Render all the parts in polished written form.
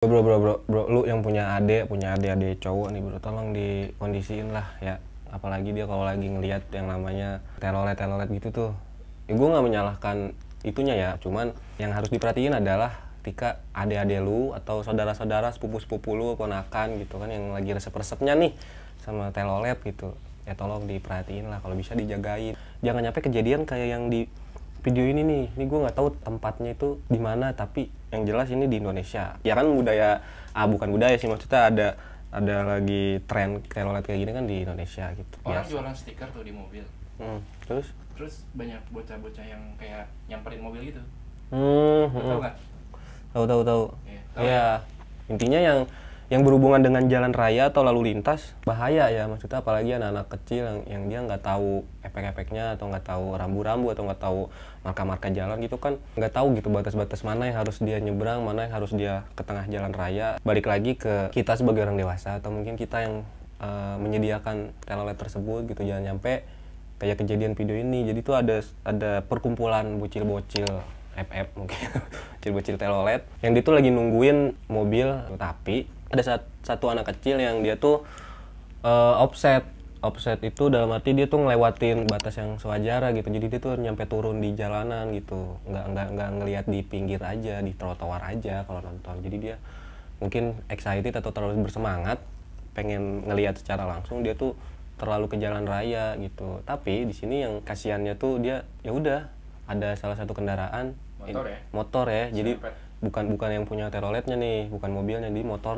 Bro, lu yang punya adik cowok nih bro, tolong dikondisiin lah ya. Apalagi dia kalau lagi ngelihat yang namanya telolet gitu tuh. Ya gue nggak menyalahkan itunya ya, cuman yang harus diperhatiin adalah ketika adik-adik lu atau saudara-saudara sepupu-sepupu lu, ponakan gitu kan yang lagi resep-resepnya nih sama telolet gitu. Ya tolong diperhatiin lah, kalau bisa dijagain. Jangan nyampe kejadian kayak yang di video ini nih. Ini gue nggak tahu tempatnya itu di mana, tapi yang jelas ini di Indonesia. Ya kan budaya, bukan budaya sih, maksudnya ada lagi tren telolet kayak gini kan di Indonesia gitu. Orang jualan stiker tuh di mobil. Terus Banyak bocah-bocah yang kayak nyamperin mobil gitu. tahu nggak? tahu. Iya, Ya, intinya yang berhubungan dengan jalan raya atau lalu lintas bahaya ya, maksudnya apalagi anak-anak kecil yang dia nggak tahu efek-efeknya atau nggak tahu rambu-rambu atau nggak tahu marka-marka jalan gitu kan, nggak tahu gitu batas-batas mana yang harus dia nyebrang, mana yang harus dia ke tengah jalan raya. Balik lagi ke kita sebagai orang dewasa atau mungkin kita yang menyediakan telolet tersebut gitu, jangan nyampe kayak kejadian video ini. Jadi tuh ada perkumpulan bocil-bocil FF mungkin bocil-bocil telolet yang dia tuh lagi nungguin mobil, tapi ada satu anak kecil yang dia tuh offset itu dalam arti dia tuh ngelewatin batas yang sewajarnya gitu. Jadi dia tuh nyampe turun di jalanan gitu, nggak ngelihat di pinggir aja, di trotoar aja kalau nonton. Jadi dia mungkin excited atau terlalu bersemangat pengen ngelihat secara langsung, dia tuh terlalu ke jalan raya gitu. Tapi di sini yang kasihannya tuh dia ya udah ada salah satu kendaraan motor ya. Jadi bukan yang punya teloletnya nih, bukan mobilnya, di motor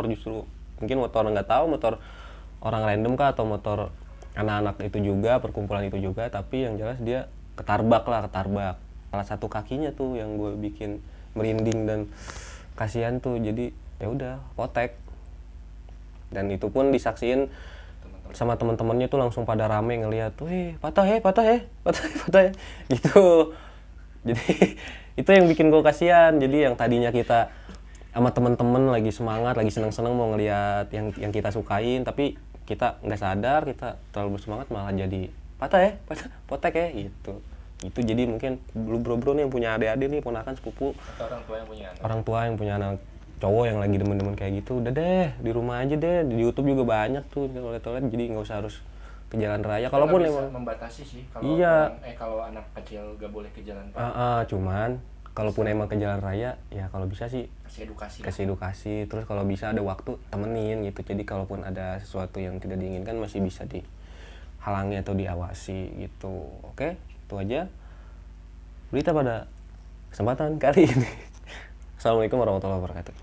justru. Mungkin motor nggak tahu motor orang random kah atau motor anak-anak itu juga, perkumpulan itu juga, tapi yang jelas dia ketarbak. Salah satu kakinya tuh yang gue bikin merinding dan kasihan tuh. Jadi ya udah potek, dan itu pun disaksiin sama teman-temannya tuh langsung pada rame ngelihat tuh, patah gitu. Jadi itu yang bikin gue kasihan. Jadi yang tadinya kita sama teman-teman lagi semangat, lagi seneng-seneng mau ngelihat yang kita sukain, tapi kita nggak sadar, kita terlalu bersemangat malah jadi potek ya gitu. Itu jadi mungkin bro nih yang punya adik-adik nih, ponakan, sepupu, atau orang tua yang punya anak cowok yang lagi demen-demen kayak gitu, udah deh di rumah aja deh. Di YouTube juga banyak tuh toilet, jadi nggak usah harus ke jalan raya. Kita kalaupun bisa emang membatasi sih kalau iya, kalau anak kecil gak boleh ke jalan cuman kalaupun emang ke jalan raya ya kalau bisa sih kasih edukasi. Terus kalau bisa ada waktu temenin gitu. Jadi kalaupun ada sesuatu yang tidak diinginkan masih bisa dihalangi atau diawasi gitu. Oke, itu aja berita pada kesempatan kali ini. Assalamualaikum warahmatullahi wabarakatuh.